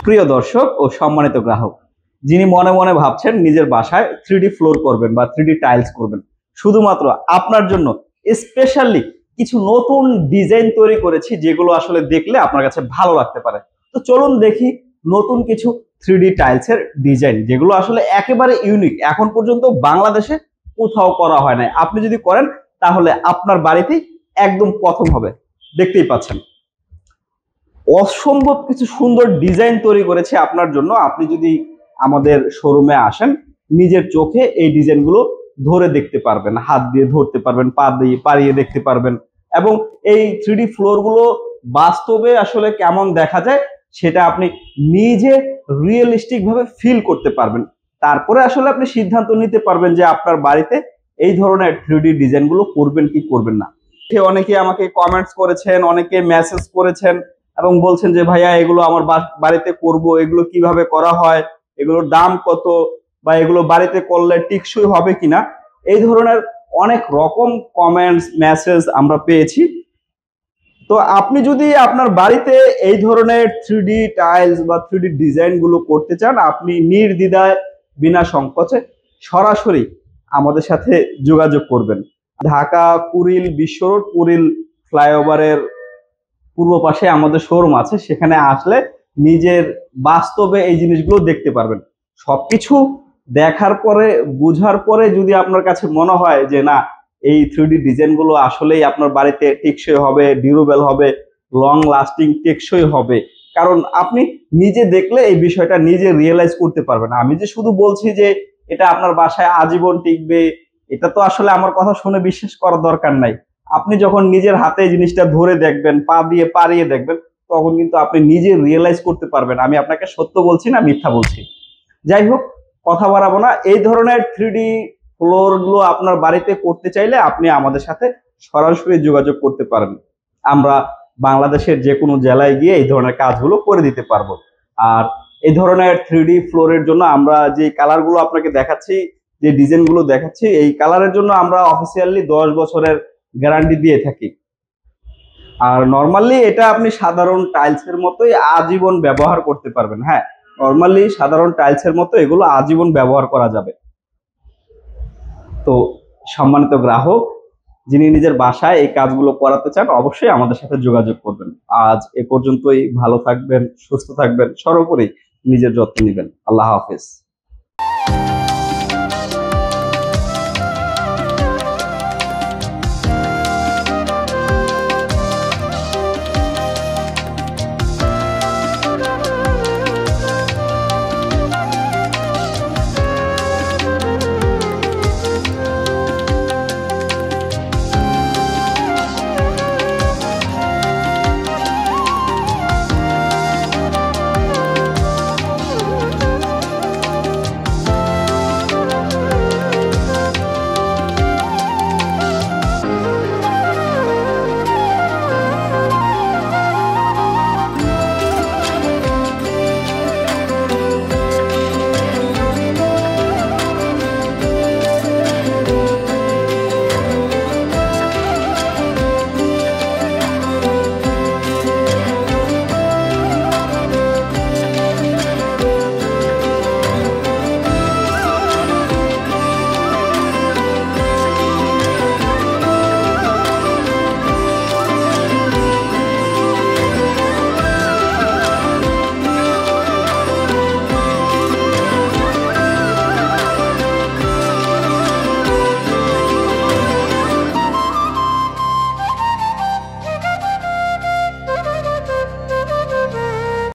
প্রিয় দর্শক ও সম্মানিত গ্রাহক, যিনি মনে মনে ভাবছেন নিজের বাসায় 3D ফ্লোর করবেন বা 3D টাইলস করবেন, শুধুমাত্র আপনার জন্য স্পেশালি কিছু নতুন ডিজাইন তৈরি করেছি, যেগুলো আসলে দেখলে আপনার কাছে ভালো লাগতে পারে। তো চলুন দেখি নতুন কিছু 3D টাইলসের ডিজাইন, যেগুলো আসলে একেবারে ইউনিক, এখন পর্যন্ত বাংলাদেশে কোথাও করা হয় নাই। আপনি যদি করেন তাহলে আপনার বাড়িতেই একদম প্রথম হবে। দেখতেই পাচ্ছেন অসম্ভব কিছু সুন্দর ডিজাইন তৈরি করেছে আপনার জন্য। আপনি যদি আমাদের শোরুমে আসেন, নিজের চোখে এই ডিজাইনগুলো ধরে দেখতে পারবেন, হাত দিয়ে ধরতে পারবেন, পা দিয়ে পাড়িয়ে দেখতে পারবেন, এবং এই 3D ফ্লোরগুলো বাস্তবে আসলে কেমন দেখা যায় সেটা আপনি নিজে রিয়েলিস্টিক ভাবে ফিল করতে পারবেন। তারপরে আসলে আপনি সিদ্ধান্ত নিতে পারবেন যে আপনার বাড়িতে এই ধরনের 3D ডিজাইনগুলো করবেন কি করবেন না। অনেকে আমাকে কমেন্টস করেছেন, অনেকে মেসেজ করেছেন এবং বলছেন যে ভাইয়া এগুলো আমার বাড়িতে করব, এগুলো কিভাবে করা হয়, এগুলোর দাম কত, বা এগুলো বাড়িতে করলে টিকসই হবে কিনা। এই ধরনের অনেক রকম কমেন্টস মেসেজ আমরা পেয়েছি। তো আপনি যদি আপনার বাড়িতে এই ধরনের 3D টাইলস বা 3D ডিজাইন গুলো করতে চান, আপনি নির্দ্বিধায় বিনা সংকোচে সরাসরি আমাদের সাথে যোগাযোগ করবেন। ঢাকা কুড়িল বিশ্ব রোড, কুড়িল ফ্লাইওভারের পূর্ব পাশে আমাদের শোরুম আছে। সেখানে আসলে নিজের বাস্তবে এই জিনিসগুলো দেখতে পারবেন। সবকিছু দেখার পরে, বুঝার পরে যদি আপনার কাছে মনে হয় যে না, এই 3D ডিজাইনগুলো আসলেই আপনার বাড়িতে টেকসই হবে, ডিউরেবল হবে, লং লাস্টিং টেকসই হবে, কারণ আপনি নিজে দেখলে এই বিষয়টা নিজে রিয়েলাইজ করতে পারবেন। আমি যে শুধু বলছি যে এটা আপনার বাসায় আজীবন টিকবে, এটা তো আসলে আমার কথা শুনে বিশ্বাস করার দরকার নাই। আপনি যখন নিজের হাতে জিনিসটা ধরে দেখবেন, পা দিয়ে পাড়িয়ে দেখবেন, তখন কিন্তু আপনি নিজে রিয়েলাইজ করতে পারবেন আমি আপনাকে সত্য বলছি না মিথ্যা বলছি। যাই হোক, কথা বাড়াবো না। এই ধরনের 3D ফ্লোর গুলো আপনার বাড়িতে করতে চাইলে আপনি আমাদের সাথে সরাসরি যোগাযোগ করতে পারেন। আমরা বাংলাদেশের যে কোনো জেলায় গিয়ে এই ধরনের কাজগুলো করে দিতে পারবো। আর এই ধরনের 3D ফ্লোরের জন্য আমরা যে কালারগুলো আপনাকে দেখাচ্ছি, যে ডিজাইনগুলো দেখাচ্ছি, এই কালারের জন্য আমরা অফিসিয়ালি 10 বছরের গ্যারান্টি দিয়ে থাকি। আর নরমালি এটা আপনি সাধারণ টাইলসের মতোই আজীবন ব্যবহার করতে পারবেন। হ্যাঁ, নরমালি সাধারণ টাইলসের মতো এগুলো আজীবন ব্যবহার করা যাবে। তো সম্মানিত গ্রাহক, যিনি নিজের বাসায় এই কাজগুলো করাতে চান, অবশ্যই আমাদের সাথে যোগাযোগ করবেন। আজ এ পর্যন্তই। ভালো থাকবেন, সুস্থ থাকবেন, সর্বোপরি নিজের যত্ন নেবেন। আল্লাহ হাফেজ।